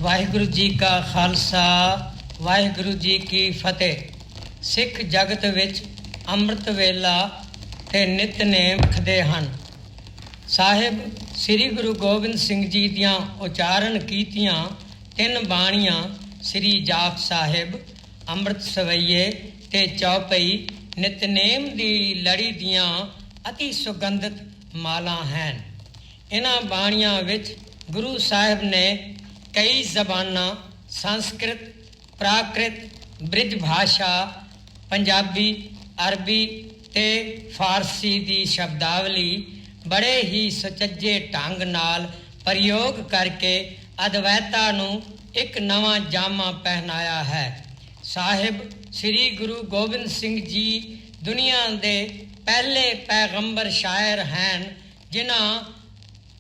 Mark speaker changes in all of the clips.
Speaker 1: ਵਾਹਿਗੁਰੂ ਜੀ ਕਾ ਖਾਲਸਾ ਵਾਹਿਗੁਰੂ ਜੀ ਕੀ ਫਤਿਹ। ਸਿੱਖ ਜਗਤ ਵਿੱਚ ਅੰਮ੍ਰਿਤ ਵੇਲਾ ਤੇ ਨਿਤਨੇਮ ਰੱਖਦੇ ਹਨ। ਸਾਹਿਬ ਸ੍ਰੀ ਗੁਰੂ ਗੋਬਿੰਦ ਸਿੰਘ ਜੀ ਦੀਆਂ ਉਚਾਰਨ ਕੀਤੀਆਂ ਤਿੰਨ ਬਾਣੀਆਂ ਸ੍ਰੀ ਜਾਪ ਸਾਹਿਬ, ਅੰਮ੍ਰਿਤ ਸਵਈਏ ਤੇ ਚੌਪਈ ਨਿਤਨੇਮ ਦੀ ਲੜੀ ਦੀਆਂ ਅਤੀ ਸੁਗੰਧਿਤ ਮਾਲਾਂ ਹਨ। ਇਹਨਾਂ ਬਾਣੀਆਂ ਵਿੱਚ ਗੁਰੂ ਸਾਹਿਬ ਨੇ ਕਈ ਜ਼ਬਾਨਾਂ ਸੰਸਕ੍ਰਿਤ, ਪ੍ਰਾਕ੍ਰਿਤ, ਬ੍ਰਿਜ ਭਾਸ਼ਾ, ਪੰਜਾਬੀ, ਅਰਬੀ ਤੇ ਫਾਰਸੀ ਦੀ ਸ਼ਬਦਾਵਲੀ ਬੜੇ ਹੀ ਸੁਚੱਜੇ ਢੰਗ ਨਾਲ ਪ੍ਰਯੋਗ ਕਰਕੇ ਅਦਵੈਤਾ ਨੂੰ ਇੱਕ ਨਵਾਂ ਜਾਮਾ ਪਹਿਨਾਇਆ ਹੈ। ਸਾਹਿਬ ਸ੍ਰੀ ਗੁਰੂ ਗੋਬਿੰਦ ਸਿੰਘ ਜੀ ਦੁਨੀਆ ਦੇ ਪਹਿਲੇ ਪੈਗੰਬਰ ਸ਼ਾਇਰ ਹਨ, ਜਿਨ੍ਹਾਂ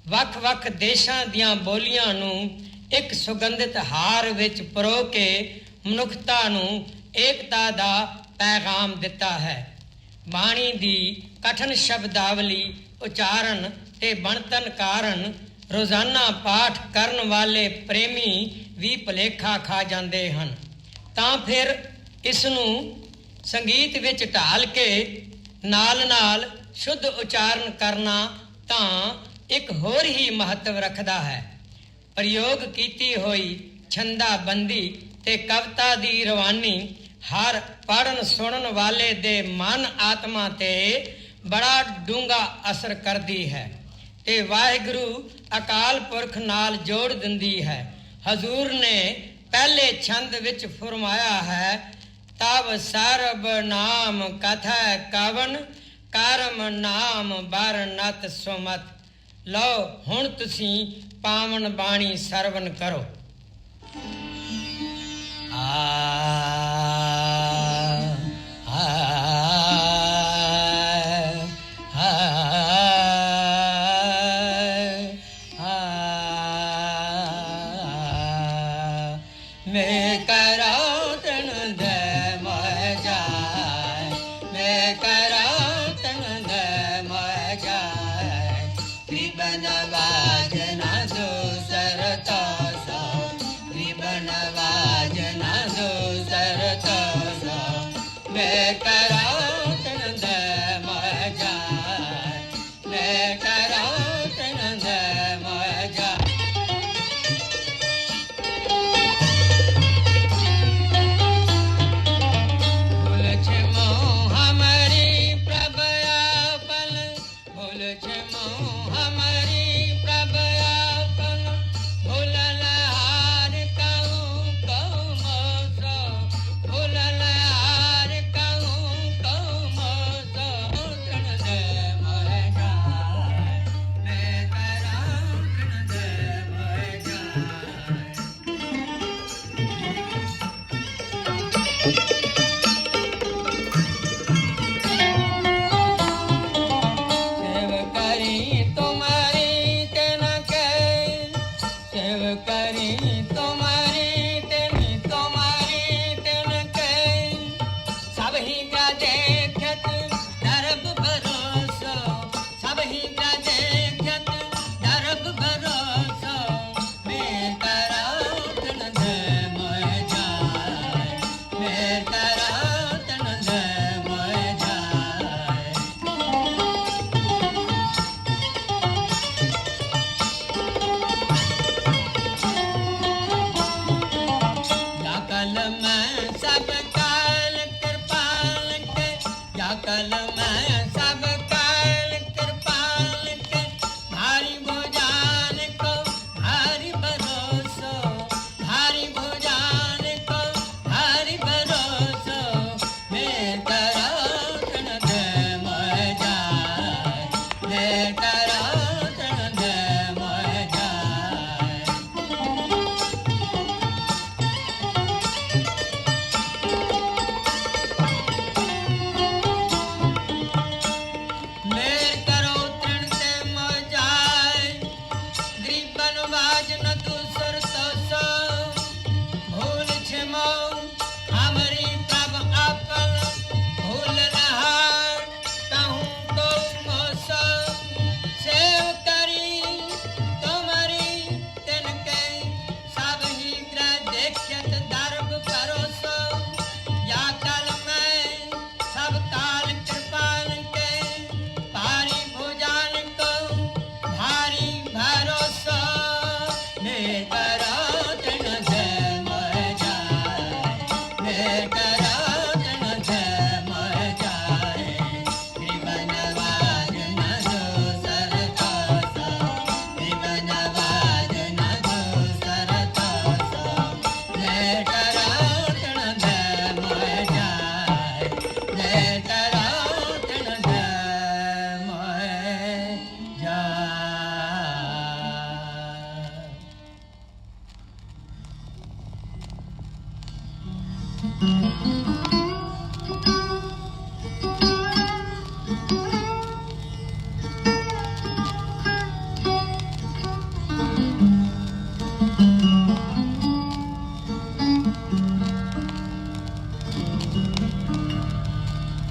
Speaker 1: ਵੱਖ-ਵੱਖ ਦੇਸ਼ਾਂ ਦੀਆਂ ਬੋਲੀਆਂ ਨੂੰ ਇੱਕ ਸੁਗੰਧਿਤ ਹਾਰ ਵਿੱਚ ਪਰੋ ਕੇ ਮਨੁੱਖਤਾ ਨੂੰ ਏਕਤਾ ਦਾ ਪੈਗਾਮ ਦਿੱਤਾ ਹੈ। ਬਾਣੀ ਦੀ ਕਠਨ ਸ਼ਬਦਾਵਲੀ, ਉਚਾਰਨ ਤੇ ਬਣਤਨ ਕਾਰਨ ਰੋਜ਼ਾਨਾ ਪਾਠ ਕਰਨ ਵਾਲੇ ਪ੍ਰੇਮੀ ਵੀ ਭੁਲੇਖਾ ਖਾ ਜਾਂਦੇ ਹਨ। ਤਾਂ ਫਿਰ ਇਸ ਨੂੰ ਸੰਗੀਤ ਵਿੱਚ ਢਾਲ ਕੇ ਨਾਲ-ਨਾਲ ਸ਼ੁੱਧ ਉਚਾਰਨ ਕਰਨਾ ਤਾਂ ਇੱਕ ਹੋਰ ਹੀ ਮਹੱਤਵ ਰੱਖਦਾ ਹੈ। ਪ੍ਰਯੋਗ ਕੀਤੀ ਹੋਈ ਛੰਦਾਬੰਦੀ ਤੇ ਕਵਿਤਾ ਦੀ ਰਵਾਨੀ ਹਰ ਪੜ੍ਹਨ ਸੁਣਨ ਵਾਲੇ ਦੇ ਮਨ ਆਤਮਾ ਤੇ ਬੜਾ ਡੂੰਘਾ ਅਸਰ ਕਰਦੀ ਹੈ ਤੇ ਵਾਹਿਗੁਰੂ ਅਕਾਲ ਪੁਰਖ ਨਾਲ ਜੋੜ ਦਿੰਦੀ ਹੈ। ਹਜ਼ੂਰ ਨੇ ਪਹਿਲੇ ਛੰਦ ਵਿੱਚ ਫਰਮਾਇਆ ਹੈ, ਤਬ ਸਰਬ ਨਾਮ ਕਥਾ ਕਵਨ ਕਰਮ ਨਾਮ ਬਰ ਨਤ ਸੁਮਤ। ਲਓ ਹੁਣ ਤੁਸੀਂ ਪਾਵਨ ਬਾਣੀ ਸਰਵਨ ਕਰੋ।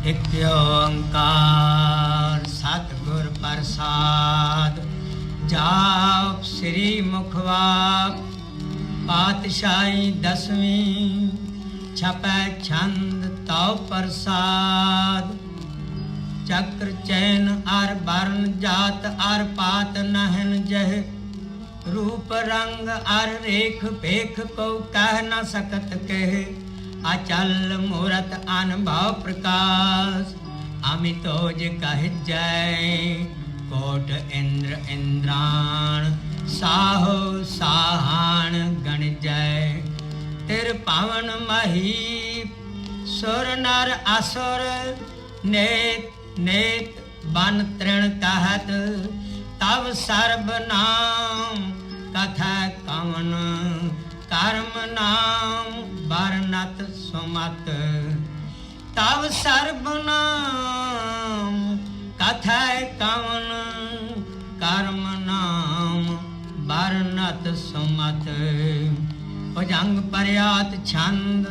Speaker 1: एक ओंकार सतगुर प्रसाद जाप श्री मुखवाक पातशाही दसवीं छपै छंद तौ प्रसाद चक्र चैन अर वर्ण जात अर पात नहन जह रूप रंग अर रेख पेख को कह न सकत कह अचल मूरत अनुभव प्रकाश अमितोज कह जय कोट इंद्र इंद्राण साहो साहान गण जय तिर पावन महीप सुर नर असुर नेत नेत बन तृण कहत तब सर्ब नाम कथा कवन कर्म नाम बरनत सुमत तब सर्ब नाम कथा कवन कर्म नाम बरनत सुमत भुजंग पर्यात छंद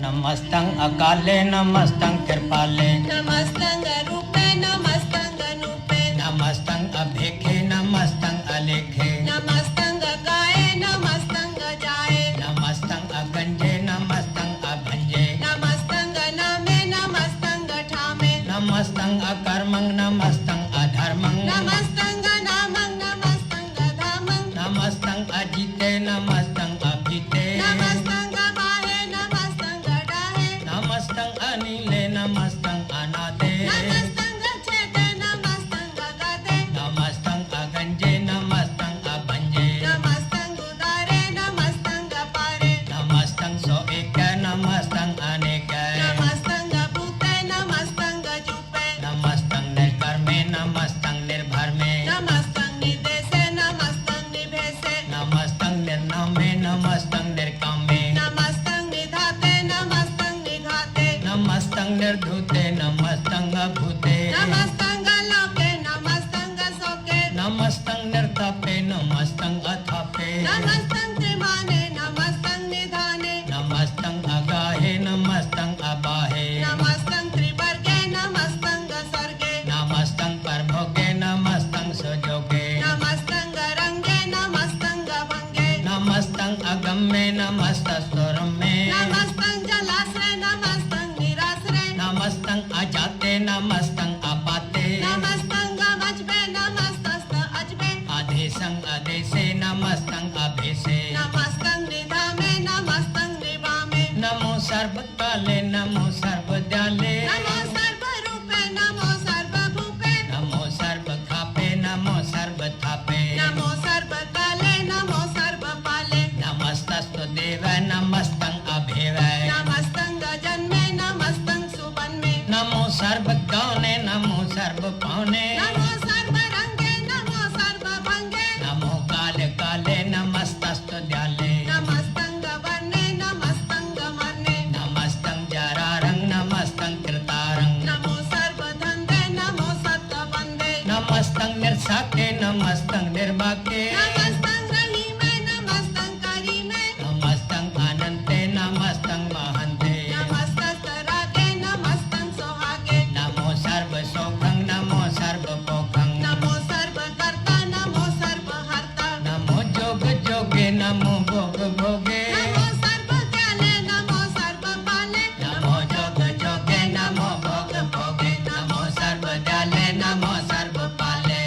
Speaker 1: नमस्तं अकाले नमस्तं कृपाले
Speaker 2: नमस्तं रूपे नमस्तं अनूपे
Speaker 1: नमस्तं अभेखे नमस्तं अलेखे
Speaker 2: नमस्तं गाये नमस्तं जाये
Speaker 1: नमस्तं अगंजे नमस्तं अभंजे
Speaker 2: नमस्तं नामे नमस्तं ठामे
Speaker 1: नमस्तं अकर्मं नमस्तं अधर्मं
Speaker 2: नमस्तं नामं नमस्तं धामं
Speaker 1: नमस्तं अजिते नमस्तं अभिते
Speaker 2: नमस्तं बाहे नमस्तं डाहे
Speaker 1: नमस्तं अनिले नमस्तं अनादे
Speaker 2: नमस्तं छेदे नमस्तं गगदे
Speaker 1: नमस्तं अगंजे नमस्तं अभंजे
Speaker 2: नमस्तं उदारे नमस्तं पारे
Speaker 1: नमस्तं सो एक नमस्तं अनेक
Speaker 2: नमस्तं भूते नमस्तं जुपे
Speaker 1: नमस्तं निर्कर्मे नमस्तं निर्भर्मे
Speaker 2: नमस्तं निदेशे नमस्तं निभेसे
Speaker 1: नमस्तं निर्नामे नमस्तं निर्कामे
Speaker 2: नमस्तं निधाते नमस्तं निघाते
Speaker 1: नमस्तं निर्धूते नमस्तं अभूते
Speaker 2: नमस्तं लोके नमस्तं सोके
Speaker 1: नमस्तं निर्तापे नमस्तं अथापे
Speaker 2: नमस्तं त्रिमाने नमस्तं निधाने
Speaker 1: नमस्तं अगाहे नमस्तं अबाहे
Speaker 2: नमस्तं त्रिवर्गे नमस्तं सर्गे
Speaker 1: नमस्तं परभोगे नमस्तं सुजोगे
Speaker 2: नमस्तं रंगे नमस्तं भंगे
Speaker 1: नमस्तं अगम्ये नमस्तं स्तोरम्ये
Speaker 2: नमस्तं जलाश्रय नमस्तं निराश्रय
Speaker 1: नमस्तं अजाते नमस्तं अपाते
Speaker 2: नमस्तं गमजबे नमस्तस्त अजबे
Speaker 1: आदेशं आदेशे नमस्तं अभेसे
Speaker 2: नमस्तं निधामे नमस्तं निवामे
Speaker 1: नमो सर्वकाले नमो सर्वदयाले
Speaker 2: नमो सर्वरूपे नमो सर्वभूपे
Speaker 1: नमो सर्वखापे नमो सर्वथापे
Speaker 2: नमो सर्वकाले नमो सर्वपाले
Speaker 1: नमस्तस्तु देवाय नमस्तं अभेवाय
Speaker 2: नमस्तं जन्मे नमस्तं सुवन्मे
Speaker 1: नमो सर्वगौने नमो सर्वपावने
Speaker 2: नमो सर्वरंगे नमो सर्वभंगे
Speaker 1: नमो काले काले नमस्तस्तु दयाले
Speaker 2: नमस्तं वर्णे नमस्तं मर्णे
Speaker 1: नमस्तं जरारं नमस्तं कृतारं
Speaker 2: नमो सर्वधन्वे नमो सत्ववन्दे
Speaker 1: नमस्तं निर्साके नमस्तं निर्वाके
Speaker 2: नमस्तं रहीमे नमस्तं करीमे
Speaker 1: नमस्तं अनन्ते नमस्तं महन्ते
Speaker 2: नमस्तरागे नमस्तं सोहागे
Speaker 1: नमो सर्वसौखं नमो सर्वपोखं
Speaker 2: नमो सर्वकर्ता नमो सर्वहर्ता
Speaker 1: नमो जोग जोगे नमो भोग भोगे
Speaker 2: नमो सर्वज्ञाने नमो सर्वपाले
Speaker 1: नमो जोग जोगे नमो भोग भोगे नमो सर्वदयाले नमो सर्वपाले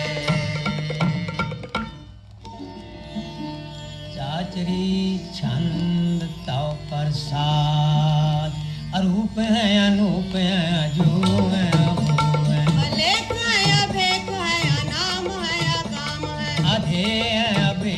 Speaker 1: चाचरी छंद तव प्रसाद अरूप है अनूप है जो है वो है
Speaker 2: अलेख है अभेख है अनाम है अकाम है
Speaker 1: अधे है अभे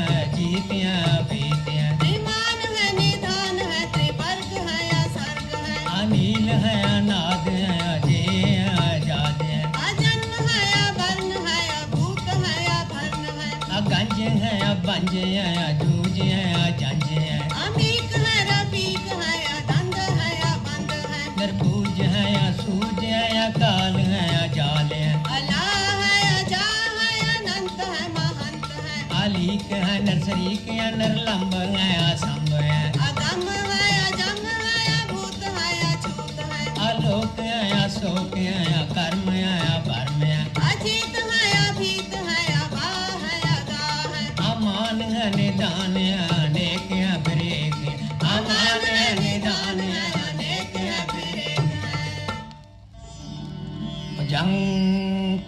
Speaker 1: है जीत है अभीत है
Speaker 2: त्रिमान है निधान है त्रिवर्ग है असर्ग है
Speaker 1: अनिल है अनाद है अजय है आजाद है
Speaker 2: अजन्म है अवर्ण है अभूत है अभर्ण है
Speaker 1: अगंज है अबंज है अजूज है अजंज है
Speaker 2: अमीक है रफीक है अदंद है अबंद है
Speaker 1: निर्बूज है असूज है अकाल है अजाल है
Speaker 2: अला है अजा है अनंत है महंत है
Speaker 1: आलीक है नरसरीक है नरलंब है असंभ है
Speaker 2: अगम है अजम है अभूत है अछूत है
Speaker 1: आलोक है अशोक है अकर्म है अभर्म है
Speaker 2: अजीत है अभीत है अबा है अगा है
Speaker 1: अमान है निदान है अनेक है ब्रेक है अमान है निदान है अनेक है ब्रेक है जंग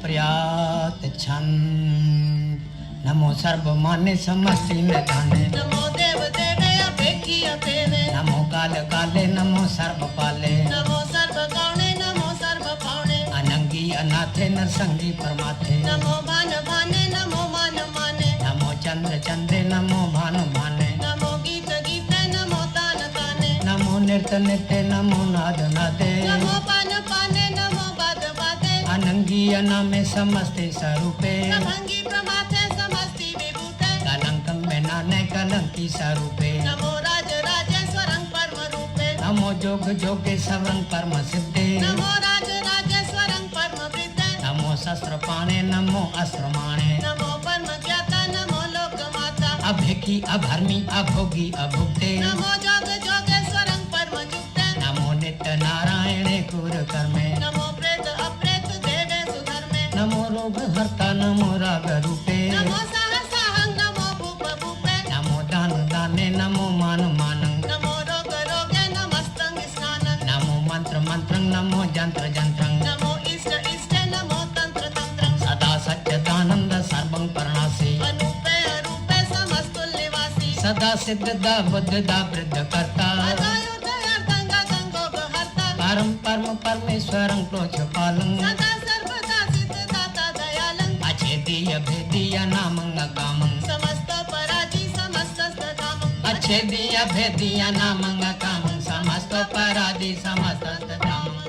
Speaker 1: प्रयात छंद नमो सर्वमान्य समस्ति निधाने
Speaker 2: नमो देव देवे अपेखी अपेवे
Speaker 1: नमो काल काले नमो सर्व पाले
Speaker 2: नमो सर्व गौणे नमो सर्व पावणे
Speaker 1: अनंगी अनाथे नरसंगी परमाथे
Speaker 2: नमो भान भाने नमो मान माने
Speaker 1: नमो चंद्र चंद्रे नमो भानु भाने
Speaker 2: नमो गीत गीते नमो तान ताने
Speaker 1: नमो नृत्य नित्य नमो नाद नादे
Speaker 2: नमो पान पाने नमो बाद बादे
Speaker 1: अनंगी अनामे समस्ते स्वरूपे
Speaker 2: नभंगी प्रमाथे समस्ति विभूते
Speaker 1: कलंकम बेनाने कलंकी स्वरूपे
Speaker 2: नमो राज राजेश्वरं परम रूपे
Speaker 1: नमो जोग जोगे सवरंग परम सिद्धे
Speaker 2: नमो राज राजेश्वरं परम वृद्धे
Speaker 1: नमो शस्त्र पाणे नमो अस्त्र माणे
Speaker 2: नमो परम ज्ञाता नमो लोक माता
Speaker 1: अभेकी अभर्मी अभोगी अभुक्ते
Speaker 2: नमो जोग जोगेश्वरं परम जुक्ते
Speaker 1: नमो नित्य नारायणे कुर कर्मे
Speaker 2: नमो प्रेत अप्रेत देवे सुधर्मे
Speaker 1: नमो रोग हर्ता नमो राग रूपे
Speaker 2: नमो सहसाहं नमो भूप भूपे
Speaker 1: नमो दान दाने नमो मान मानं
Speaker 2: नमो रोग रोगे नमस्तं स्नानं
Speaker 1: नमो मंत्र मंत्रं नमो जंत्र जंत्रं
Speaker 2: नमो इष्ट इष्टे नमो तंत्र तंत्रं
Speaker 1: सदा सच्चिदानंद सर्वं परणासी
Speaker 2: अनूपे अरूपे समस्तुल्यवासी
Speaker 1: सदा सिद्धदा बुद्धदा वृद्ध करता
Speaker 2: अदायुध अर्धंग गंगोग हर्ता
Speaker 1: परम परम परमेश्वरं प्रोचपालं
Speaker 2: सदा सर्वदा सिद्धदाता दयालं
Speaker 1: अछेदीय भेदीय नामं अकामं
Speaker 2: समस्त पराधि समस्त धामं
Speaker 1: अछेदीय भेदीय नामं अकामं समस्त पराधि समस्त धामं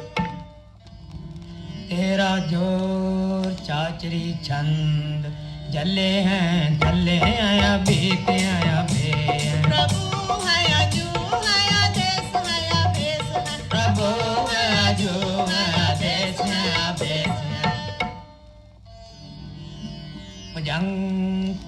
Speaker 1: तेरा जोर चाचरी छंद जले हैं थल्ले आया बीत आया भे
Speaker 2: प्रभु है अजू है आदेश है आवेश है
Speaker 1: प्रभु है जो है आदेश है आवेश है भुजंग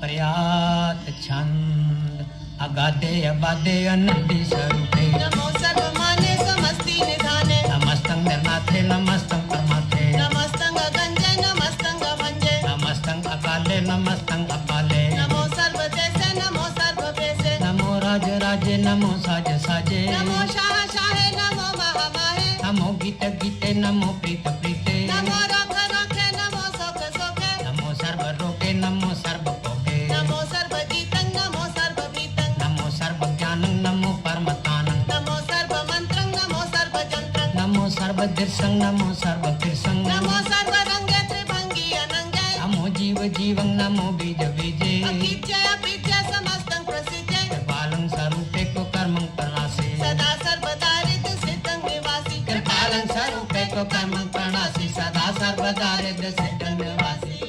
Speaker 1: प्रयात छंद अगाधे अबाधे अनंती स्वरूपे
Speaker 2: नमो सर्वमाने समस्ति निधाने
Speaker 1: नमस्तं निर्नाथे नमस्तं परमाथे
Speaker 2: नमस्तं गंजे नमस्तं भंजे
Speaker 1: नमस्तं अकाले नमस्तं अपाले
Speaker 2: नमो सर्वदेशे नमो सर्ववेशे
Speaker 1: नमो राज राजे नमो साज साजे
Speaker 2: नमो शाह शाहे नमो महामाहे
Speaker 1: नमो गीत गीते नमो प्रीत प्रीते
Speaker 2: नमो रख रखे नमो सोख सोखे
Speaker 1: नमो सर्व रोगे नमो सर्व भोगे
Speaker 2: नमो सर्वजीतं नमो सर्वभीतं
Speaker 1: नमो सर्व ज्ञानं नमो परमतानं
Speaker 2: नमो सर्वमन्त्रं नमो सर्वजन्त्रं
Speaker 1: नमो सर्व दिर्सं नमो सर्व तिर्सं
Speaker 2: नमो सर्वरङ्गे त्रिभङ्गी अनङ्गे
Speaker 1: नमो जीव जीवं नमो बीज बीजे
Speaker 2: अकीच्य अपीच्य समस्तं प्रसिद्धे
Speaker 1: कृपालं स्वरूपे को कर्मं प्रणासे
Speaker 2: सदा सर्वदा रित सिद्धं निवासी
Speaker 1: कृपालं स्वरूपे को कर्मं प्रणासी सदा सर्वदा रिद्ध सिद्धं निवासी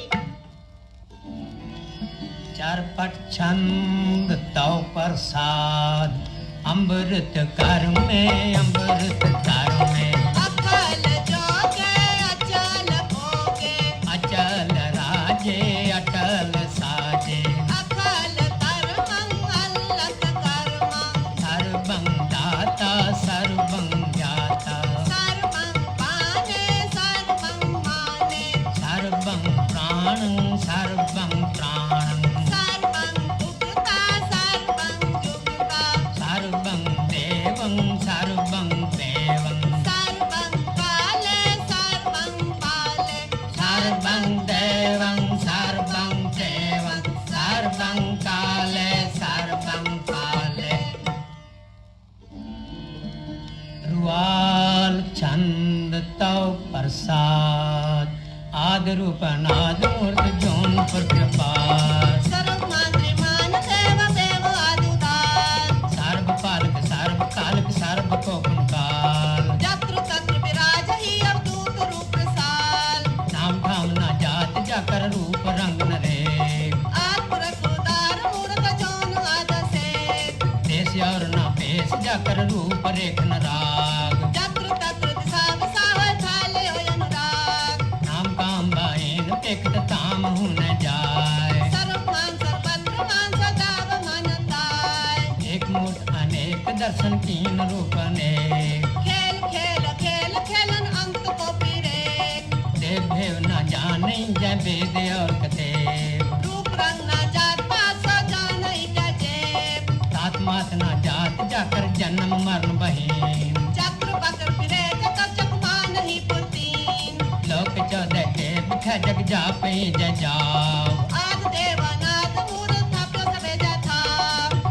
Speaker 1: चरपट छंद तव प्रसाद अमृत कर में अमृत कर में
Speaker 2: अकल जोगे अचल भोगे
Speaker 1: अचल राजे अटल साजे
Speaker 2: अकल कर्मं अल्लक कर्मं
Speaker 1: सर्वं दाता सर्वं ज्ञाता
Speaker 2: सर्वं पाने सर्वं माने
Speaker 1: सर्वं प्राणं सर्वं प्राणं
Speaker 2: सर्वं दुःखता सर्वं जुगता
Speaker 1: सर्वं देवं सर्वं देव आद रूप अनाद मूर्त जौनपुर कृपाल
Speaker 2: सर्वमातृमान देव देव आदुदार
Speaker 1: सर्व पालक सर्व कालक सर्व कोपन काल
Speaker 2: जत्र तत्र विराजहि अवधूत रूप प्रसाल
Speaker 1: नाम धाम ना जात जाकर रूप रंग न रे
Speaker 2: आत्मरख उदार मूर्त जौन आदसे
Speaker 1: देश और ना पेश जाकर रूप रेख न राग
Speaker 2: जत्र तत्र दिशा विसाह थाले होय अनुराग
Speaker 1: नाम काम बाइन पेखत ताम हूं न जाय
Speaker 2: सर्वमान सर्वत्र मान सदाव मनताय
Speaker 1: एक मूर्त अनेक दर्शन कीन रूप अनेक
Speaker 2: खेल खेल खेल खेलन अंत को पीरे
Speaker 1: देव भेव न जाने जय वेद और कथे
Speaker 2: रूप रंग ना जात पात सो जानई का जेब
Speaker 1: तात मात न जात जाकर जन्म मरण बहीन
Speaker 2: चक्र बकर फिरे जग चकमा नहीं पुतीन
Speaker 1: लोक चौदह के बिख जग जापे जय जाओ
Speaker 2: आद देवानाद मूर्त थाप्य सबे जथा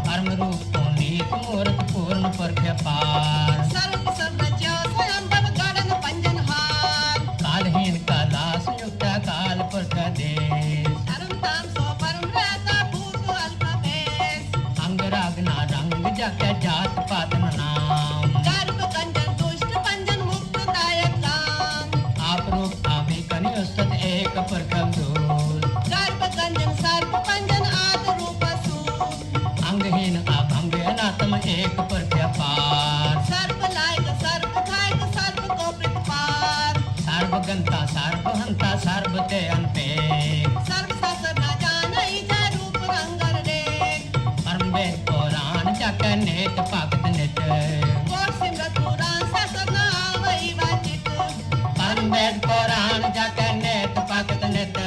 Speaker 1: परम रूप पुनीत मूर्त पूर्ण पुरख पार
Speaker 2: सर्व सर्वज्ञ स्वयंभव गणन पंजन हार
Speaker 1: कालहीन कालास युक्त काल पुरख देश
Speaker 2: धर्म ताम सो परम रहता भूत अल्पवेश
Speaker 1: अंग राग ना रंग जग जात पात न नाम
Speaker 2: गर्भ गंजन दुष्ट पंजन मुक्त दायक काम
Speaker 1: आप रूप आवे कनि उस्तत एक पुरख दूर
Speaker 2: गर्भ गंजन सर्प पंजन आद रूप सूर
Speaker 1: अंगहीन अभंग अनात्म एक पुरख पार
Speaker 2: सर्प लायक सर्प खायक सर्प को प्रतिपार
Speaker 1: सर्वगंता सर्वहंता सर्वते अंते
Speaker 2: सर्व शास्त्र न जानई जय रूप रंगर रे
Speaker 1: परम वेद पुराण जग नेत भगत नित
Speaker 2: कोट सिमरत पुराण शास्त्र न आवई वाचित
Speaker 1: परम वेद पुराण जग नेत भगत नित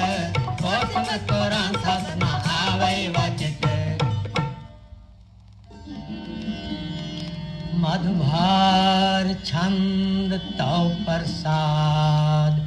Speaker 1: कोट सिमरत पुराण शास्त्र न आवे वचित मधुभार छंद तौ प्रसाद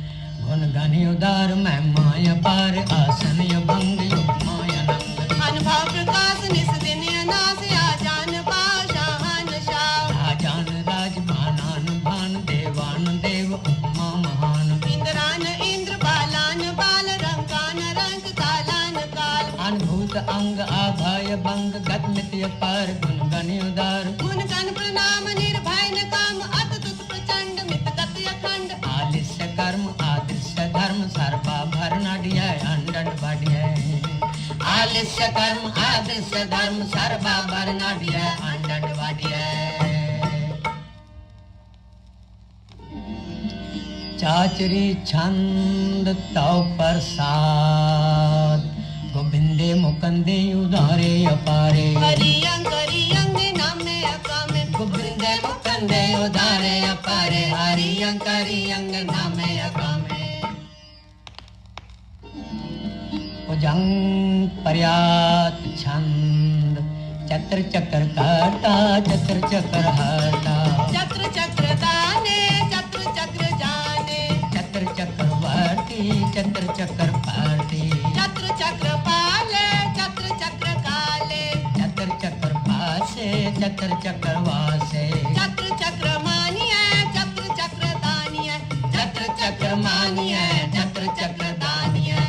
Speaker 1: गुण गनि उदार महिमाय पार आसन भंग युगमाय नंद
Speaker 2: अनुभव प्रकाश निस दिन अनास आजान पाशाहन शाह
Speaker 1: आजान राज भानान भान देवान देव उपमा महान
Speaker 2: इंद्रान इंद्र बालान बाल रंगान रंग कालान काल
Speaker 1: अनुभूत अंग आभय भंग गत मित्य पर गुण गनि उदार
Speaker 2: गुण गण प्रणाम निर्भय न काम अतुत प्रचंड मित गति अखंड
Speaker 1: आलिस्य कर्म आदृश्य धर्म सर्वाभर नडिय अंडन बढ़िय आलिस्य कर्म आदृश्य धर्म सर्वाभर नडिय अंडन बढ़िय चाचरी छंद तौ प्रसाद गोविंदे मुकंदे उदारे अपारे
Speaker 2: हरियंग नामे अकामे
Speaker 1: गोविंदे मुकंदे उदारे अपारे हरियंग नामे अकामे भुजंग पर्यात छंद चक्र चक्र काटा चक्र चक्र हटा
Speaker 2: चक्र चक्र दाने चक्र चक्र जाने
Speaker 1: चक्र चक्र वर्ती चक्र चक्र पार्टी
Speaker 2: चक्र चक्र पाले चक्र चक्र काले
Speaker 1: चक्र चक्र पासे चक्र चक्र वासे
Speaker 2: चक्र चक्र मानिए चक्र चक्र दानिए
Speaker 1: चक्र चक्र मानिए चक्र चक्र दानिए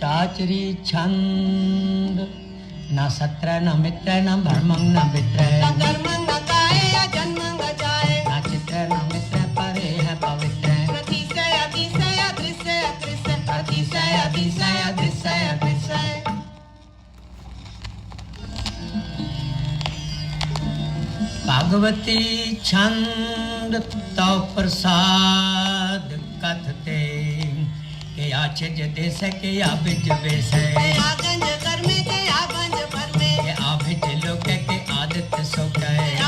Speaker 1: चाचरी छंद न सत्र न मित्र न भर्मं न मित्र
Speaker 2: न कर्मं न गाये या जन्मं न जाए
Speaker 1: न चित्र न मित्र परे है पवित्र
Speaker 2: प्रतिशय अतिशय दृश्य अदृश्य
Speaker 1: अतिशय अतिशय अतिशय अतिशय भागवती छंद तौ प्रसाद कथते के आछज देश के आबिज वेश
Speaker 2: आगंज कर्मे के आगंज भरमे
Speaker 1: के आबिज लोक के आदित्य सुख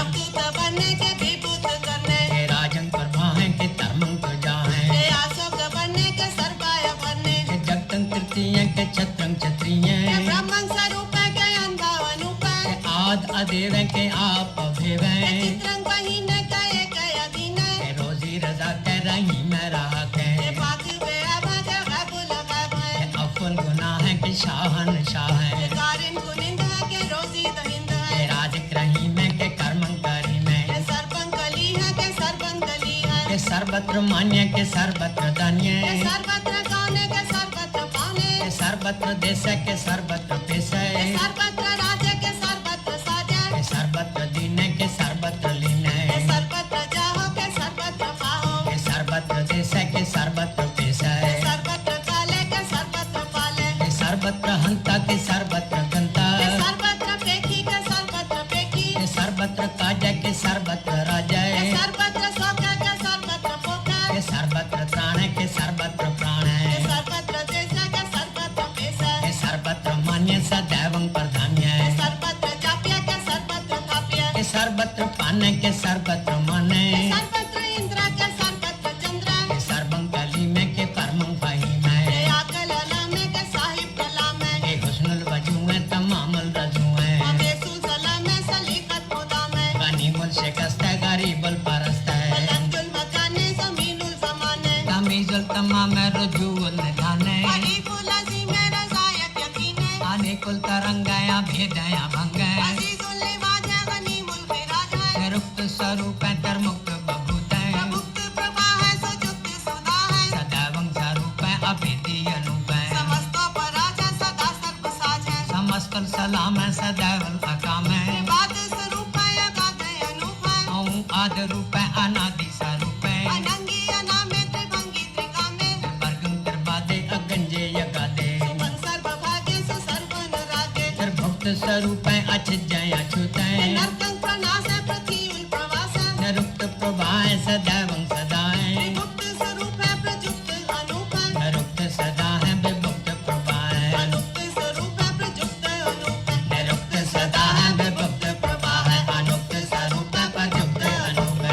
Speaker 2: अभूत बनने के विभूत करने
Speaker 1: के राजन प्रभा है के धर्मं प्रजा है
Speaker 2: के आशोक बनने के सर्वाय बनने
Speaker 1: के जगतन तृतीय के छत्रं क्षत्रिय
Speaker 2: के ब्रह्मं स्वरूप के अंधावनुप
Speaker 1: के आद अदेव के आप अभिव
Speaker 2: के चित्रं बहिन कहे के अधीन
Speaker 1: के रोजी रजा के रही मैं रहा
Speaker 2: के
Speaker 1: के
Speaker 2: पाक बे अभग अबुल अबग
Speaker 1: के अपन गुनाह के शाहन शाह
Speaker 2: के
Speaker 1: है
Speaker 2: कारिन गुनिंद के रोजी दहिंद
Speaker 1: के राज रही में के कर्मं करी में
Speaker 2: के सर्पं कली है के सर्पं कली है
Speaker 1: के सर्वत्र मान्य के सर्वत्र दान्य
Speaker 2: के सर्वत्र गाने के सर्वत्र पाने
Speaker 1: के सर्वत्र देश के सर्वत्र पेश
Speaker 2: के सर्वत्र राज्य के सर्वत्र साजे
Speaker 1: के सर्वत्र दीन के सर्वत्र लीन
Speaker 2: के सर्वत्र जाहो के सर्वत्र पाहो
Speaker 1: के सर्वत्र देश के सर्वत्र पेश
Speaker 2: के सर्वत्र काले के सर्वत्र पाले
Speaker 1: के सर्वत्र हंता के सर्वत्र गंता
Speaker 2: के सर्वत्र पेखी के सर्वत्र पेखी
Speaker 1: के सर्वत्र काज के सर्वत्र राजा
Speaker 2: के सर्वत्र सोका के सर्वत्र पोका
Speaker 1: के सर्वत्र त्राण के सर्वत्र प्राण
Speaker 2: के सर्वत्र देश के सर्वत्र पेश
Speaker 1: के सर्वत्र मान्य सदैवं प्रधान्य
Speaker 2: के सर्वत्र जाप्य के सर्वत्र थाप्य
Speaker 1: के सर्वत्र पान के सर्वत्र माने
Speaker 2: सर्वत्र इंद्र के सर्वत्र चंद्र
Speaker 1: के सर्वं कली में के परमं पाही में
Speaker 2: के आकल लामे के साहिब कलामे
Speaker 1: के हुस्नुल वजू में तमामल रजू है
Speaker 2: के सुसलामे सलीकत खुदामे
Speaker 1: गनीमुल शिकस्त गरीबुल परस्त
Speaker 2: बलंजुल मकाने जमीनुल जमाने
Speaker 1: तमीजुल तमाम रुजूल निधाने
Speaker 2: अलीफुल अज़ीम रज़ायत यकीने
Speaker 1: अनेकुल तरंगया भेदया भंगया
Speaker 2: अज़ीजुल लिवाज गनीमुल फिराज है
Speaker 1: रुक्त स्वरूप तरमुक्त बभूत
Speaker 2: मुक्त प्रभा है सुजुक्त सुधा है
Speaker 1: सदैवं स्वरूप अभेदी अनूप
Speaker 2: समस्त पराज है सदा सर्व साज है
Speaker 1: समस्त सलाम सदैवल अकाम
Speaker 2: बात स्वरूप है अगाध अनूप है
Speaker 1: ओं आद रूप अनादि स्वरूप
Speaker 2: अनंगी अनामे त्रिभंगी त्रिकामे
Speaker 1: वर्गं त्रिबादे अगंजे यगादे
Speaker 2: सुमन सर्वभागे सुसर्वनुरागे
Speaker 1: भक्त स्वरूप अचिजय अच्युत
Speaker 2: नर्तन प्रणास है प्रथिउल प्रवास है
Speaker 1: निरुक्त प्रभाय सदैवं सदाय
Speaker 2: मुक्त स्वरूप है प्रजुक्त अनूप है
Speaker 1: निरुक्त सदा है विमुक्त प्रभाय
Speaker 2: अनुक्त स्वरूप है प्रजुक्त अनूप है
Speaker 1: निरुक्त सदा है विमुक्त प्रभाय अनुक्त स्वरूप प्रयुक्त अनूप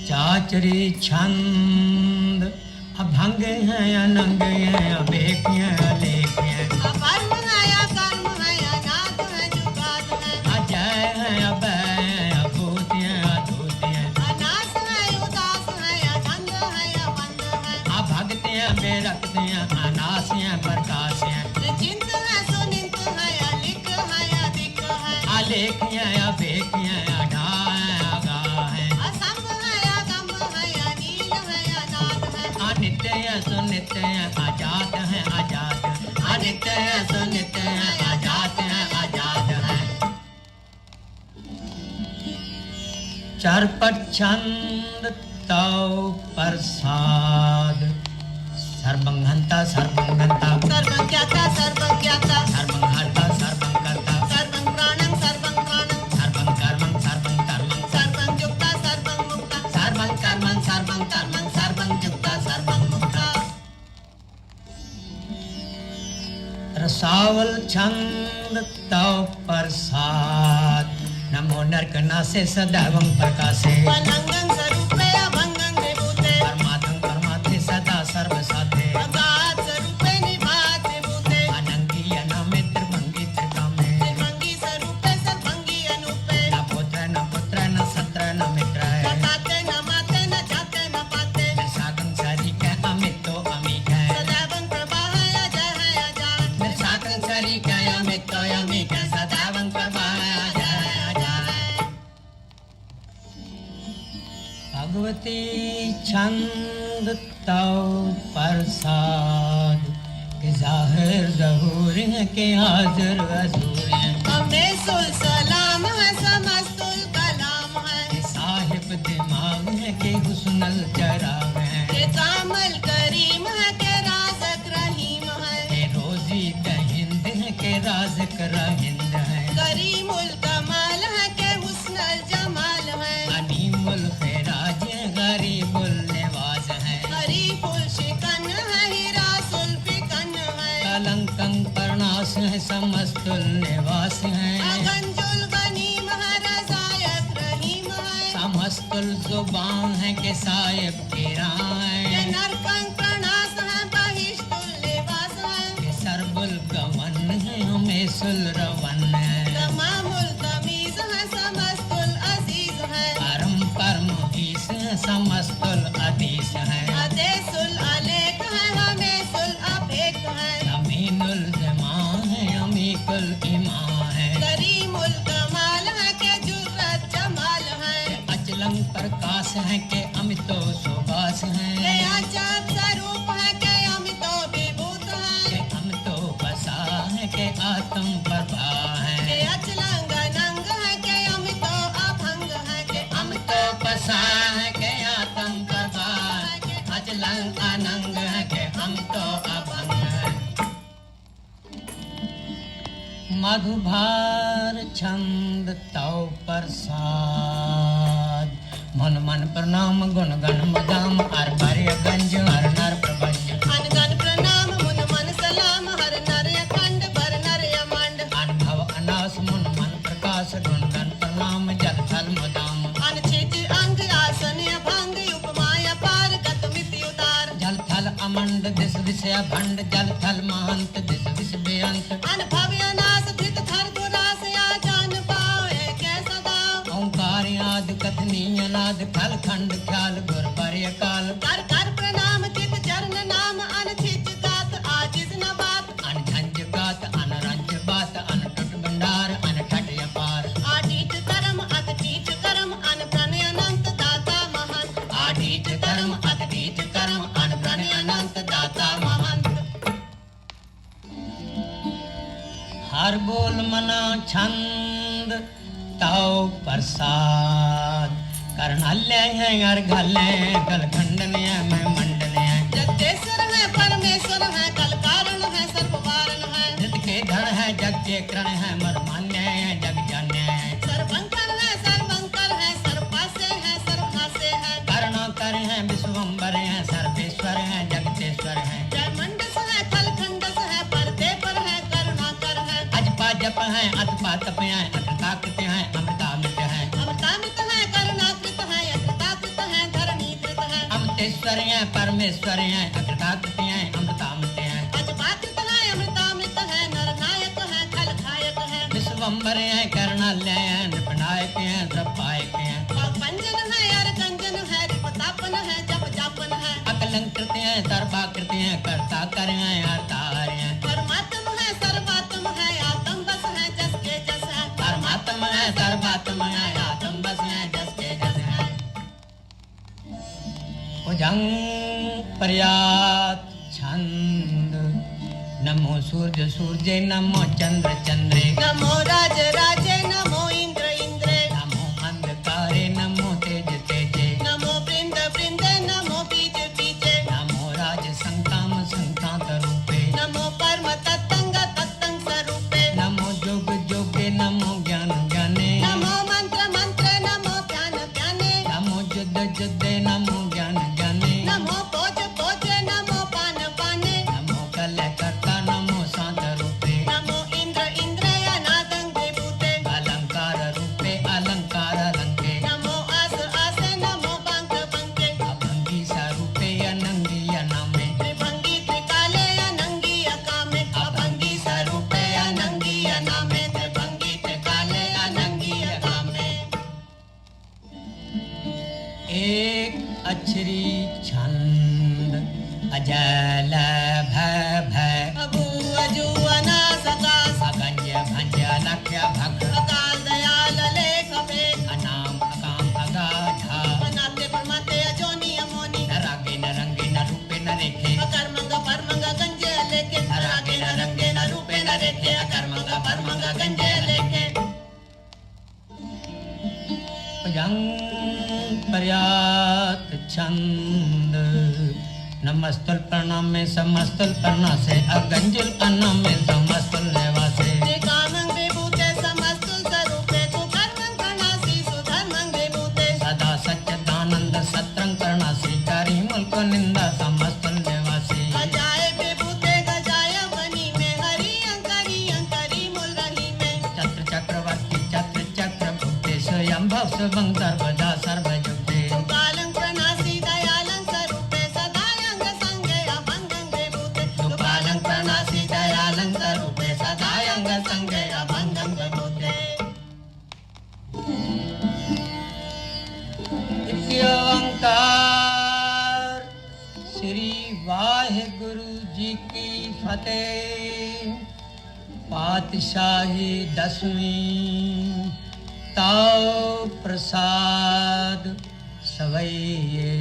Speaker 1: चाचरी छंद अभंग है अनंग है अभेक है अलेख है
Speaker 2: अकर्म है अकर्म है अनाथ है जुगाद है
Speaker 1: अजय है अभय है अभूत है अद्भुत है
Speaker 2: अनास है उदास है अधंग है अबंध है
Speaker 1: अभक्त है बेरक्त है अनास है प्रकाश है
Speaker 2: चिंत है सुनिंत है अलिक है अधिक है
Speaker 1: आलेख है अभेक है अढ़ा है आगा है
Speaker 2: असंभ है अगम है अनील है अनाथ है
Speaker 1: अनित्य है सुनित्य है आजात है आजाद अनित्य है सुनित्य है आजात है आजाद है चरपट छंद तौ प्रसाद सर्वंघंता सर्वंघंता
Speaker 2: सर्वं ज्ञाता सर्वं ज्ञाता
Speaker 1: सर्वंघर्ता सर्वंकर्ता
Speaker 2: सर्वं प्राणं सर्वं प्राणं
Speaker 1: सर्वं कर्मं सर्वं कर्मं
Speaker 2: सर्वं युक्ता सर्वं मुक्ता
Speaker 1: सर्वं कर्मं सर्वं कर्मं सर्वं युक्ता सर्वं मुक्ता रसावल छंद तौ प्रसाद नमो नरकनासे सदैवं प्रकाशे
Speaker 2: पलंगं स्वरूपे अभंगं विभूते
Speaker 1: परमात्मं परमात्मे सदा सर्वसाधे
Speaker 2: अगाध स्वरूपे निभात विभूते
Speaker 1: अनंगी अनामे त्रिभंगी त्रिकामे
Speaker 2: त्रिभंगी स्वरूपे सर्वंगी अनूपे
Speaker 1: न पुत्र न सत्र न मित्र
Speaker 2: न ताते न माते न जाते न पाते
Speaker 1: सागं सरिक अमितो अमिक
Speaker 2: सदैवं प्रभा है अजय है अजान
Speaker 1: सागं सरिक अमितो अमिक सदैवं प्रभा अजय अजय भगवती छंद तौ प्रसाद के जाहिर जहूर हैं के हाजिर हजूर हैं
Speaker 2: हमें सुल सलाम है समस्तुल कलाम है
Speaker 1: के साहिब दिमाग है के हुस्नल चराग हैं
Speaker 2: के कामल करीम है के राज़क रहीम है
Speaker 1: के रोजी दहिंद है के राज़िक रहिंद है
Speaker 2: करीमुल कमाल है के हुस्नल जमाल है
Speaker 1: अनीमुल खैराज है गरीबुल निवाज है
Speaker 2: गरीबुल शिकन है हीरा सुल्फिकन है
Speaker 1: कलंकं प्रणास है समस्तुल निवास है
Speaker 2: अगंजुल गनीम है रज़ायत रहीम है
Speaker 1: समस्तुल जुबान है के साहिब किरा
Speaker 2: के
Speaker 1: है
Speaker 2: नरकं प्रणास है बहिष्टुल लिबास है
Speaker 1: के सरबुल गवन है हमें सुल रवन है
Speaker 2: तमामुल तमीज है समस्तुल अजीज है
Speaker 1: परम परम ईस है समस्तुल अदीस है
Speaker 2: अदेसुल अलेख है हमेसुल अभेक है
Speaker 1: जमीनुल जमा है अमीकुल इमा है
Speaker 2: करीमुल कमाल है के जुर्रत जमाल है
Speaker 1: अचलं प्रकाश
Speaker 2: अजात स्वरूप है के अमितो विभूत है
Speaker 1: के अमितो बसा है के आत्म प्रभा है
Speaker 2: के अचलंग नंग है के अमितो अभंग है के
Speaker 1: अमितो बसा है के आत्म प्रभा है के अचलंग अनंग है के अमितो अभंग है। मधुभार छंद तौ प्रसाद मन मन प्रणाम गुण गण मदाम हर भर्य गंज हर नर प्रबंज
Speaker 2: अनगन प्रणाम मुन मन सलाम हर नर अखंड भर नर अमंड
Speaker 1: अनुभव अनास मुन मन प्रकाश गुण गण प्रणाम जल थल मदाम
Speaker 2: अनचित अंग आसन अभंग उपमाय पार गत मिति उतार
Speaker 1: जल थल अमंड दिस विषय भंड जल थल महंत दिस विष बेअंत
Speaker 2: अनुभव अनास धित थर दुरास या जान पाए के सदा
Speaker 1: ओंकार आदि कथनी अनाद खल खंड ख्याल गुर पर्य काल
Speaker 2: कर कर प्रणाम चित चरण नाम अनचित गात आजिज न बात
Speaker 1: अनझंझ गात अनरंज बात अनटुट भंडार अनठट अपार
Speaker 2: आटीट कर्म अतटीट कर्म अनप्रण अनंत दाता महंत
Speaker 1: आठीच कर्म अतटीच कर्म अनप्रण अनंत दाता महंत। हर बोल मना छंद तौ प्रसाद कर्णाल्य है हर घल्य कल खंडन है मैं मंडन है
Speaker 2: जगदेश्वर है परमेश्वर है कल कारण है सर्व वारण है
Speaker 1: नित के धन है जग के करण है मर्मान्य है जग जान्य है
Speaker 2: सर्वंकर है सर्वंकर है सर्वपासे है सर्वखासे है
Speaker 1: करुणा कर है विश्वम्बर है सर्वेश्वर है जगतेश्वर है
Speaker 2: जय मंडस है खल खंडस है पर्दे पर है करुणा कर है
Speaker 1: अजपा जप है अतपा तप है अटकाकृत है अमृतामृत है
Speaker 2: अमृतामित है करुणाकृत है अकृताकृत है धरणीकृत है
Speaker 1: अमृतेश्वर है परमेश्वर है अकृताकृत है अमृतामृत है
Speaker 2: अजपाकृत है अमृतामृत है नरनायक है खल खायक है
Speaker 1: विश्वम्बर है कर्णालय है नृपनायक है द्रपायक है
Speaker 2: पंजन है अरगंजन है रिपतापन है जप जापन है
Speaker 1: अकलंकृत है सर्वाकृत है कर्ता कर है हरतार है
Speaker 2: परमात्म है सर्वात्म है आत्म बस है जस के जस है
Speaker 1: परमात्मा है सर्वात्मा है आत्म बस है जस के जस है। भुजंग पर्यात छंद नमो सूर्य सूर्य नमो चंद्र चंद्रे
Speaker 2: नमो राज राजे नमो इंद्र इंद्रे
Speaker 1: नमो अंधकारे नमो तेज तेजे
Speaker 2: नमो वृंद वृंदे नमो बीज बीजे
Speaker 1: नमो राज संकाम संकांत रूपे
Speaker 2: नमो परम तत्तंग तत्तंग स्वरूपे
Speaker 1: नमो जोग जोगे नमो ज्ञान ज्ञाने
Speaker 2: नमो मंत्र मंत्र नमो ज्ञान ज्ञाने
Speaker 1: नमो युद्ध युद्धे नमो ज्ञान ज्ञाने
Speaker 2: नमो भोज भोजे नमो पान पाने
Speaker 1: नमो कलकर्ता नमो शांत रूपे
Speaker 2: नमो इंद्र इंद्रय नादं विभूते
Speaker 1: अलंकार रूपे अलंकार अलंके
Speaker 2: नमो आस आसे नमो बंक बंके
Speaker 1: अभंगी स्वरूपे अनंगी अनामे
Speaker 2: त्रिभंगी त्रिकाले अनंगी अकामे
Speaker 1: अभंगी स्वरूपे अनंगी अनामे त्रिभंगी त्रिकाले अनंगी अकामे। एक अक्षरी छंद अजल भय
Speaker 2: अबू अजू अनास आकाश
Speaker 1: अगंज भंज लक्ष्य भग
Speaker 2: अकाल दयाल लेख भेद
Speaker 1: अनाम अकाम अगाधा
Speaker 2: अनाते परमाते अजोनी अमोनी
Speaker 1: नरागे नरंगे न रूपे न रेखे
Speaker 2: अकर्मंग परमंग गंजे लेके
Speaker 1: नरागे नरंगे न रूपे न रेखे अकर्मंग परमंग गंजे लेखे। भुजंग पर्यात छंद नमस्तुल प्रणाम में समस्तुल प्रणाम से अगंजुल प्रणाम में समस्तुल निवासे
Speaker 2: त्रिकामं विभूते समस्तु स्वरूपे कुकर्मं प्रणासी सुधर्मं विभूते
Speaker 1: सदा सच्चिदानंद सत्रं करणासी करी मुल्क निंदा समस्तुल निवासी
Speaker 2: अजाय विभूते गजाय बनी में हरि अंकरी मूल रही में
Speaker 1: चत्र चक्रवर्ती चत्र चक्र भुक्ते स्वयं भव स्वं सर्वदा सर्वयुक्ते
Speaker 2: कालं प्रणासी दयालं स्वरूपे सदायंग संगे अभंगं विभूते
Speaker 1: गोपालं प्रणासी दयालं स्वरूपे सदायंग संगे अभंगं विभूते। ओंकार श्री वाहिगुरु जी की फतेह। पातशाही 10वीं ताऊ प्रसाद सवैये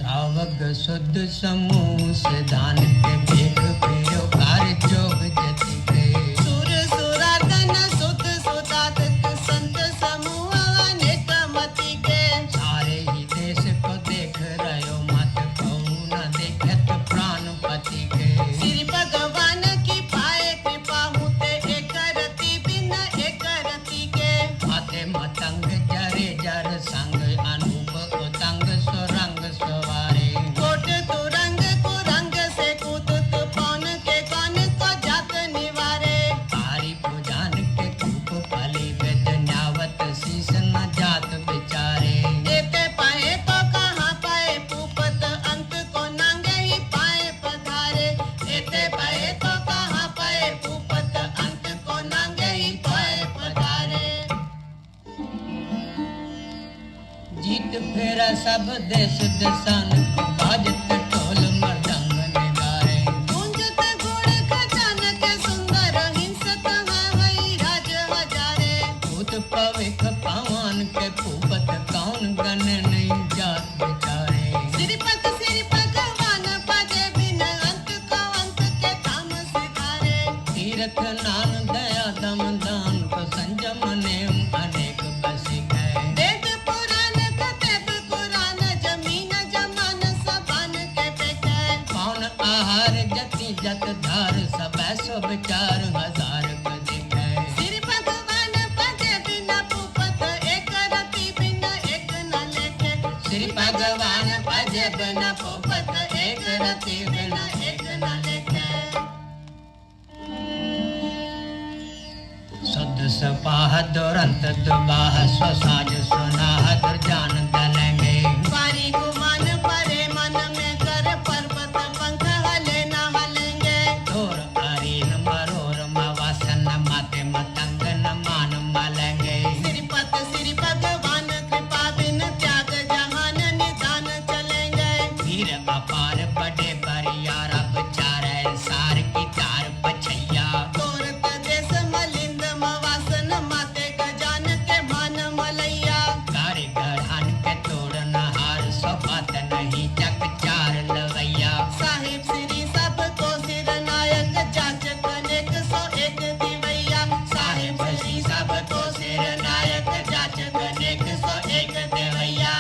Speaker 1: श्रावक शुद्ध समूह सिद्धांत के देख फिरो कार्य जोग जति के
Speaker 2: सुर सुरार्दन सुध सुदातक संत समूह अनेक मति के
Speaker 1: सारे ही देश को देख रहो मत कहूँ न देखत प्राणपति के
Speaker 2: श्री भगवान की पाए कृपा होते एक रति बिन एक रति के
Speaker 1: माते मतंग जरे जर संग अनूप उतंग सुरंग सवारे
Speaker 2: कोट तुरंग कुरंग से कूदत पौन के कौन को जात निवारे
Speaker 1: कारी पूजान के कूप फली वेद न्यावत शीस न जात बिचारे
Speaker 2: देते पाए तो कहाँ पाए पूपत अंत को नांगे ही पाए पधारे देते पाए तो कहाँ पाए पूपत अंत को नांगे ही पाए पधारे
Speaker 1: जीत फेरा सब देश देशान को बाजत ढोल मृदंग निगारे
Speaker 2: गूंजत गुण खजान के सुंदर हिंसत हवाई राज हजारे
Speaker 1: भूत पविख पवन के पूपत कौन गण नहीं जात बिचारे
Speaker 2: श्री भगवान भजे बिन अंत को अंत के काम सिधारे
Speaker 1: तीर्थ नान दया दम दान को संयम नेम अनेक बसी गए
Speaker 2: वेद पुराण कतेब कुरान जमीन जमान सबान के बेटे
Speaker 1: कौन आहार जति जत धार सब सो विचार हजार बज गए
Speaker 2: श्री भगवान भजे बिन पूपत एक रति बिन एक न लेखे
Speaker 1: श्री भगवान भजे बिन
Speaker 2: पूपत एक रति बिन एक न लेखे
Speaker 1: शुद्ध सपाह दुरंत दुबाह स्वसाज सुनाह दुर्जान दलेंगे
Speaker 2: वारी गुमान परे मन में कर पर्वत पंख हले न हलेंगे
Speaker 1: दूर अरीन मरोर मवासन माते मतंग न मान मलेंगे
Speaker 2: श्री भगवान कृपा बिन त्याग जहान निदान चलेंगे
Speaker 1: वीर अपार बड़े बरियारा बेचारे सार की तार पछैया
Speaker 2: तोरत देश मलिंद मवासन माते गजान के मान मलैया
Speaker 1: कार्य गढ़ान के तोड़न हार सौगात नहीं चक चार लवैया
Speaker 2: साहिब श्री सब को सिर नायक जाचक अनेक सौ एक दिवैया
Speaker 1: साहिब श्री सब को सिर नायक जाचक अनेक सौ एक देवैया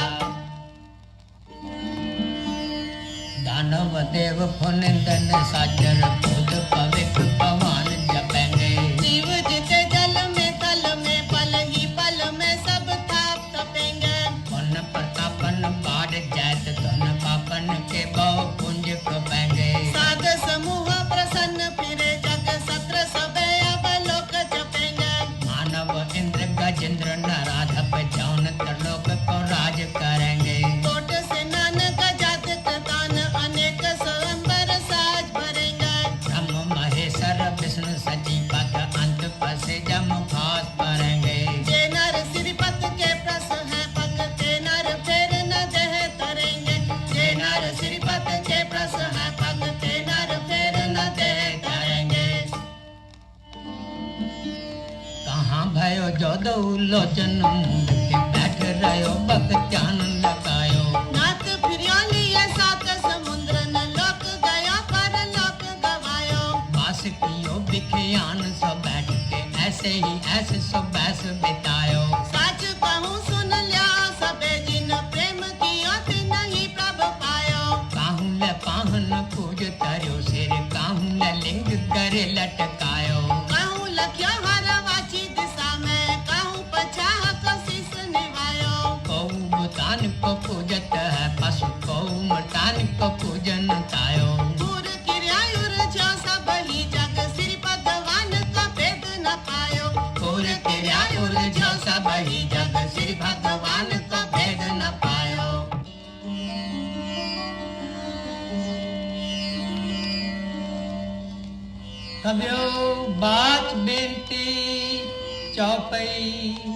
Speaker 1: दानव देव फुनिंदन साचर भूत पविक पवन जपेंगे
Speaker 2: जीव जिते जल में तल में पल ही पल में सब थाप तपेंगे
Speaker 1: पुन प्रतापन बाढ़ जैत धन पापन के बहु पुंज खपेंगे
Speaker 2: साध समूह प्रसन्न फिरे जग सत्र सबे अवलोक जपेंगे
Speaker 1: मानव इंद्र गजेंद्र नराधप जौन त्रिलोक को राज करेंगे
Speaker 2: कोट से नानक जात दान अनेक स्वयंवर साज भरेंगे
Speaker 1: ब्रह्म महेश्वर विष्णु सजीवत अंत पसे जम फास परेंगे
Speaker 2: जे नर श्रीपत के प्रस है पग ते नर फेर न देह तरेंगे जे नर श्रीपत के प्रस है पग ते नर फेर न देह तरेंगे
Speaker 1: कहाँ भयो जोदो लोचन मुंड के बैठ रहो बक ध्यान लगायो
Speaker 2: नाथ फिरियोली ये सात समुद्र न लोक गया पर लोक गवायो
Speaker 1: बास कियो बिखयान सब बैठ के ऐसे ही ऐसे सब बैस बितायो
Speaker 2: सच कहूँ सुन लिया सबे जिन प्रेम कियो तिन ही प्रभ पायो
Speaker 1: काहूं ले पाहन पूज तरियो सिर काहूं ले लिंग करे लटकायो
Speaker 2: कहूँ लख्या हर वाची दिशा में कहूँ पछाह को शीस निभायो
Speaker 1: कौ बुतान को पूजत है पशु कौ मटान को पूजन तायो
Speaker 2: दूर किरायुर जो सब ही जग श्री भगवान का भेद न पायो
Speaker 1: पूर क्रिया उर जो सब ही जग श्री भगवान को भेद न पायो कबियो बात बेनती चौपई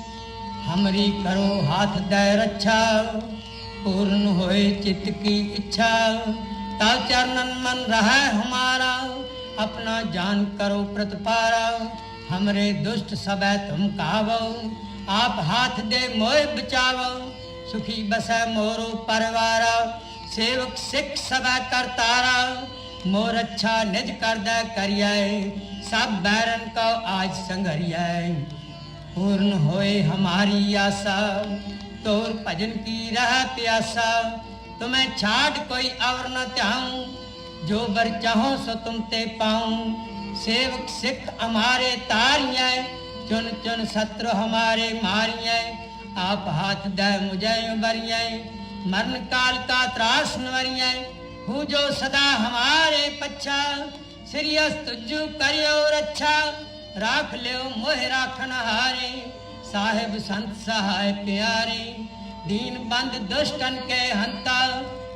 Speaker 1: हमरी करो हाथ दे रक्षा पूर्ण होए चित्त की इच्छा ताव चरणन मन रहा हमारा अपना जान करो प्रतिपारा हमरे दुष्ट सबे तुम कावो आप हाथ दे मोय बचावो सुखी बसै मोरो परिवारा सेवक सिख सदा करतारा, मोर अच्छा निज करदा करियै, सब बैरन को आज संघरियै। पूर्ण होए हमारी आशा, तोर भजन की रह प्यासा, तुम्हें छाड़ कोई और न त्याऊं, जो बर चाहो सो तुम ते पाऊं। सेवक सिख हमारे तारियै, चुन चुन शत्रु हमारे मारियै, आप हाथ दे मुझे बरियै, मरण काल का त्रास नवरियै, हूँ जो सदा हमारे पच्छा, श्रीयस तुझु करियो रक्षा, राख लियो मोह राखन हारे, साहिब संत सहाय प्यारे, दीन बंद दुष्टन के हंता,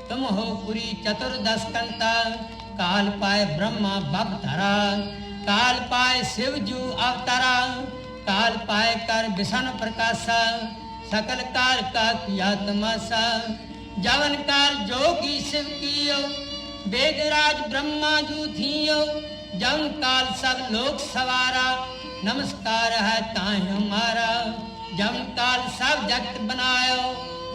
Speaker 1: तुम हो पुरी चतुर्दश कंता। काल पाए ब्रह्मा बप धरा, काल पाए शिवजू अवतारा, काल पाए कर विषण प्रकाशा, सकल काल का किया तमाशा। जवन काल जोगी शिव कियो, वेदराज ब्रह्मा जू थियो, जवन काल सब लोक सवारा, नमस्कार है ताहि हमारा। जवन काल सब जगत बनायो,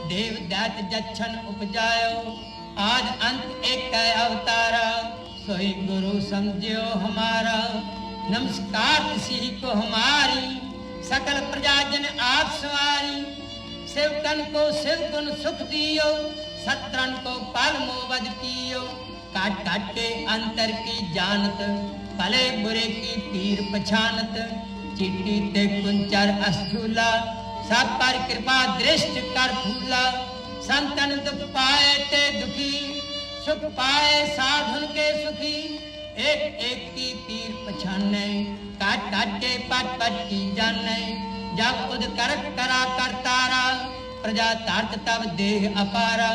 Speaker 1: देव दैत जच्छन उपजायो, आज अंत एक अवतारा, सोई गुरु समझियो हमारा। नमस्कार किसी को हमारी, सकल प्रजा जन आप सवारी, शिवकन को शिव गुण सुख दियो, शत्रन को पल मोबद कियो, काट काट के अंतर की जानत, भले बुरे की पीर पछानत, चिट्टी ते कुंचर अस्थूला, सब पर कृपा दृष्ट कर फूला, संतन दुख पाए ते दुखी, सुख पाए साधुन के सुखी, एक एक की पीर पछाने, काट काट के पट पट की जाने, जब उद करक करा करतारा, प्रजा तारत तब देह अपारा,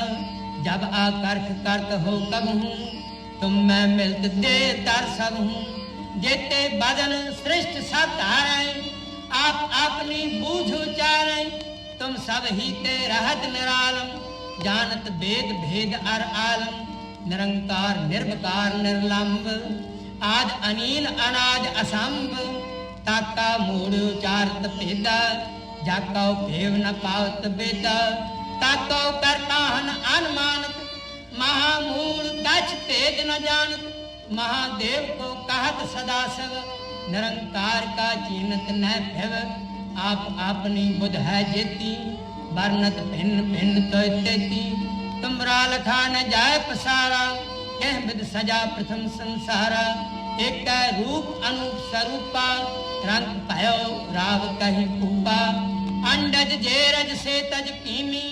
Speaker 1: जब आकर्ष करत हो कब हूँ, तुम मैं मिलत दे तर सब हूँ, जेते बदन सृष्ट सब धारे, आप अपनी बूझ उचारे, तुम सब ही ते रहत निरालम, जानत वेद भेद अर आलम, निरंकार निर्विकार निर्लंब, आज अनील अनाज असंभ, ताका मूड उचारत भेदा, जाको भेव न पावत बेदा, ताको करताहन अनुमानत, महामूल कछ भेद न जानत, महादेव को कहत सदा सब, निरंकार का चीनत न भव, आप अपनी बुध है जेती, वर्णत भिन्न भिन्न तो तेती, तुमरा लखा न जाय पसारा, कह विद सजा प्रथम संसारा, एक रूप अनूप स्वरूपा, रंग भयो राव कही पूपा, अंडज जेरज से तज कीमी,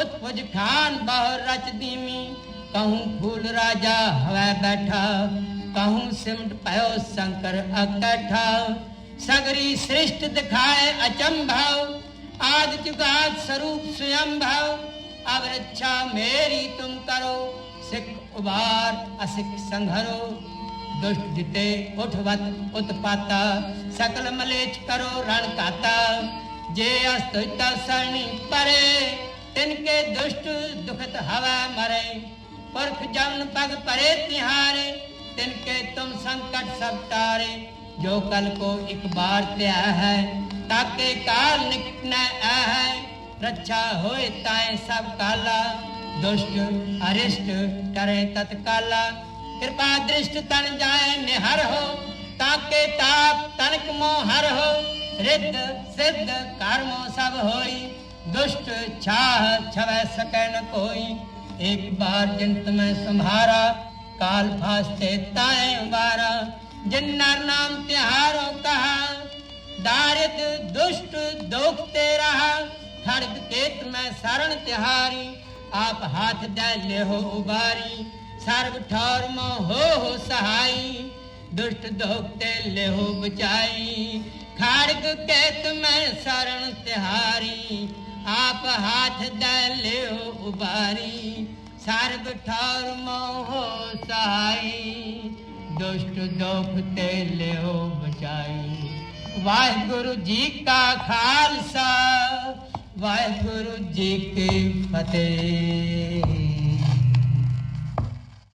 Speaker 1: उत्पुज खान बहु रच दीमी, कहूँ फूल राजा हवा बैठा, कहूँ सिमट पयो शंकर अकठा, सगरी सृष्ट दिखाए अचंभाव, आदि जुगाद स्वरूप स्वयं भाव, अब रक्षा मेरी तुम करो, सिख उबार असिख संघरो, दुष्ट जिते उठवत उत्पाता, सकल मलेच करो रण काता, जे अस्तुत सरणी परे, तिनके दुष्ट दुखत हवा मरे, पुरख जमन पग परे तिहारे, तिनके तुम संकट सब टारे, जो कल को एक बार त्या है, ताके काल निकट न है, रक्षा होए ताए सब काला, दुष्ट अरिष्ट करे तत्काला, कृपा दृष्ट तन जाए निहर हो, ताके ताप तनक मोहर हो, रिद्ध सिद्ध कर्मो सब होई, दुष्ट छाह छवै सकै न कोई, एक बार जिन तुम्हें संभारा, काल फास्ते ताए उबारा, जिन नर नाम तिहारो कहा, दारिद दुष्ट दोखते रहा, खड़ग केत में शरण तिहारी, आप हाथ दे ले हो उबारी, सर्व ठौर मोह हो सहाई, दुष्ट दोखते ले हो बचाई, खड़ग केत में शरण तिहारी, आप हाथ दे ले हो उबारी, सर्व ठौर मोह सहाई, दुष्ट दोखते ले हो बचाई। वाहिगुरु जी का खालसा, वाहिगुरु जी की फतेह।